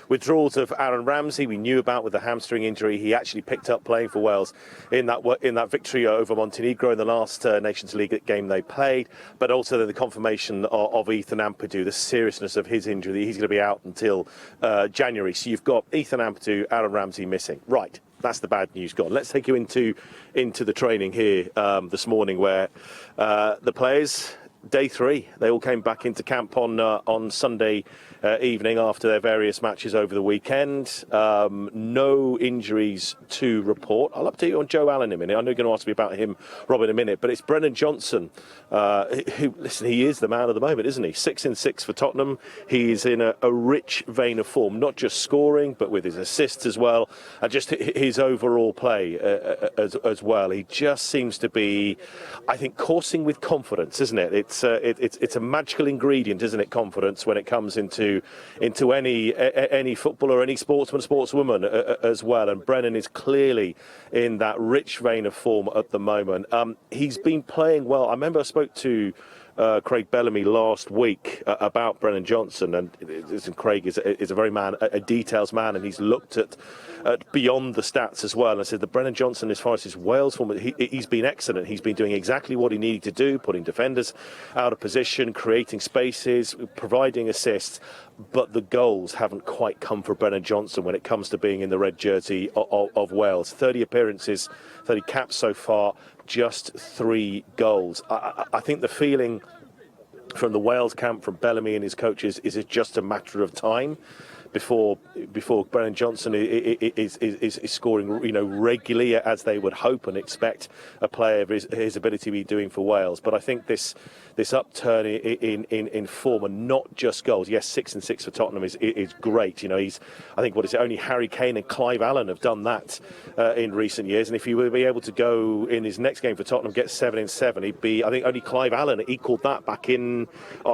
withdrawals of Aaron Ramsey, we knew about with the hamstring injury. He actually picked up playing for Wales in that victory over Montenegro in the last Nations League game they played, but also then the confirmation of Ethan Ampadu, the seriousness of his injury. He's going to be out until January. So you've got Ethan Ampadu, Aaron Ramsey missing. Right, that's the bad news gone. Let's take you into the training here this morning, where the players, day 3, they all came back into camp on Sunday evening after their various matches over the weekend. No injuries to report. I'll update you on Joe Allen in a minute. I know you're going to ask me about him, Rob, in a minute, but it's Brennan Johnson who, listen, he is the man of the moment, isn't he? 6 in 6 for Tottenham. He's in a rich vein of form, not just scoring, but with his assists as well, and just his overall play as well. He just seems to be, I think, coursing with confidence, isn't it? It's a magical ingredient, isn't it? Confidence when it comes into any footballer, any sportsman, sportswoman as well. And Brennan is clearly in that rich vein of form at the moment. He's been playing well. I remember I spoke to Craig Bellamy last week about Brennan Johnson, and Craig is a very a details man, and he's looked at beyond the stats as well. And I said that Brennan Johnson, as far as his Wales form, he's been excellent. He's been doing exactly what he needed to do, putting defenders out of position, creating spaces, providing assists. But the goals haven't quite come for Brennan Johnson when it comes to being in the red jersey of Wales. 30 appearances, 30 caps so far, just 3 goals. I think the feeling from the Wales camp, from Bellamy and his coaches, is it just a matter of time before Brennan Johnson is scoring, regularly, as they would hope and expect a player of his ability to be doing for Wales. But I think this upturn in form, and not just goals. Yes, 6 in 6 for Tottenham is great. I think only Harry Kane and Clive Allen have done that in recent years. And if he would be able to go in his next game for Tottenham, get 7 in 7, I think only Clive Allen equalled that back in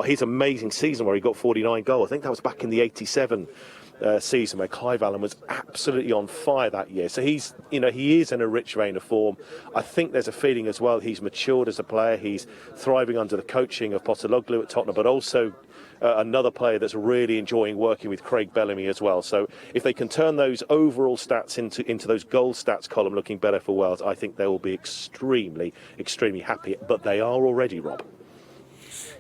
his amazing season where he got 49 goals. I think that was back in the 87 season where Clive Allen was absolutely on fire that year. So he is in a rich vein of form. I think there's a feeling as well he's matured as a player. He's thriving under the coaching of Postecoglou at Tottenham, but also another player that's really enjoying working with Craig Bellamy as well. So if they can turn those overall stats into those goal stats column looking better for Wales, I think they will be extremely, extremely happy. But they are already, Rob.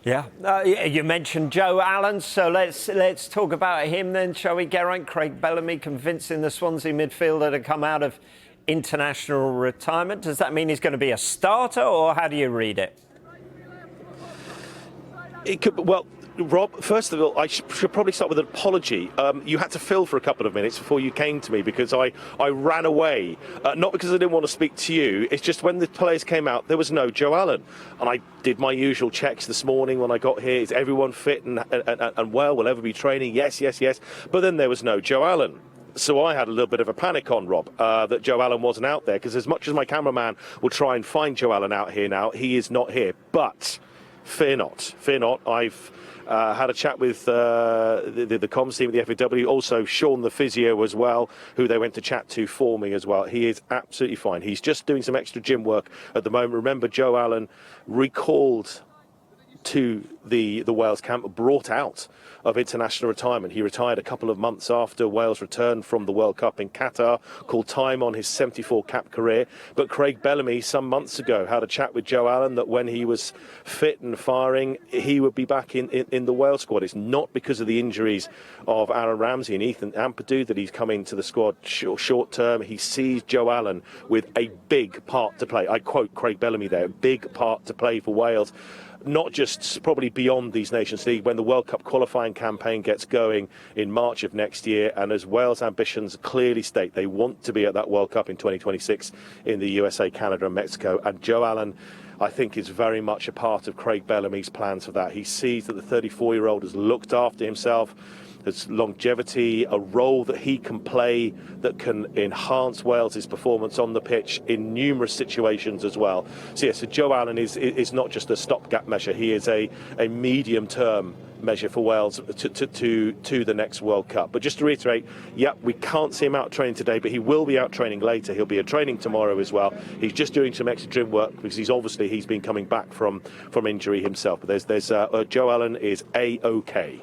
Yeah, you mentioned Joe Allen, so let's talk about him then, shall we, Geraint? Craig Bellamy convincing the Swansea midfielder to come out of international retirement. Does that mean he's going to be a starter, or how do you read it? It could, well, Rob, first of all, I should probably start with an apology. You had to fill for a couple of minutes before you came to me because I ran away. Not because I didn't want to speak to you. It's just when the players came out, there was no Joe Allen. And I did my usual checks this morning when I got here. Is everyone fit and well? Will ever be training? Yes. But then there was no Joe Allen. So I had a little bit of a panic on, Rob, that Joe Allen wasn't out there. Because as much as my cameraman will try and find Joe Allen out here now, he is not here. But fear not. I've had a chat with the comms team at the FAW, also Sean the physio as well, who they went to chat to for me as well. He is absolutely fine. He's just doing some extra gym work at the moment. Remember, Joe Allen recalled to the Wales camp, brought out of international retirement. He retired a couple of months after Wales returned from the World Cup in Qatar, called time on his 74 cap career. But Craig Bellamy, some months ago, had a chat with Joe Allen that when he was fit and firing, he would be back in the Wales squad. It's not because of the injuries of Aaron Ramsey and Ethan Ampadu that he's coming to the squad short term. He sees Joe Allen with a big part to play. I quote Craig Bellamy there, a big part to play for Wales. Not just probably beyond these Nations League, when the World Cup qualifying campaign gets going in March of next year, and as Wales' ambitions clearly state, they want to be at that World Cup in 2026 in the USA, Canada and Mexico. And Joe Allen, I think, is very much a part of Craig Bellamy's plans for that. He sees that the 34-year-old has looked after himself, has longevity, a role that he can play that can enhance Wales' performance on the pitch in numerous situations as well. So yes, so Joe Allen is not just a stopgap measure. He is a medium-term measure for Wales to the next World Cup. But just to reiterate, we can't see him out training today, but he will be out training later. He'll be at training tomorrow as well. He's just doing some extra gym work because he's been coming back from injury himself. But there's Joe Allen is A-OK.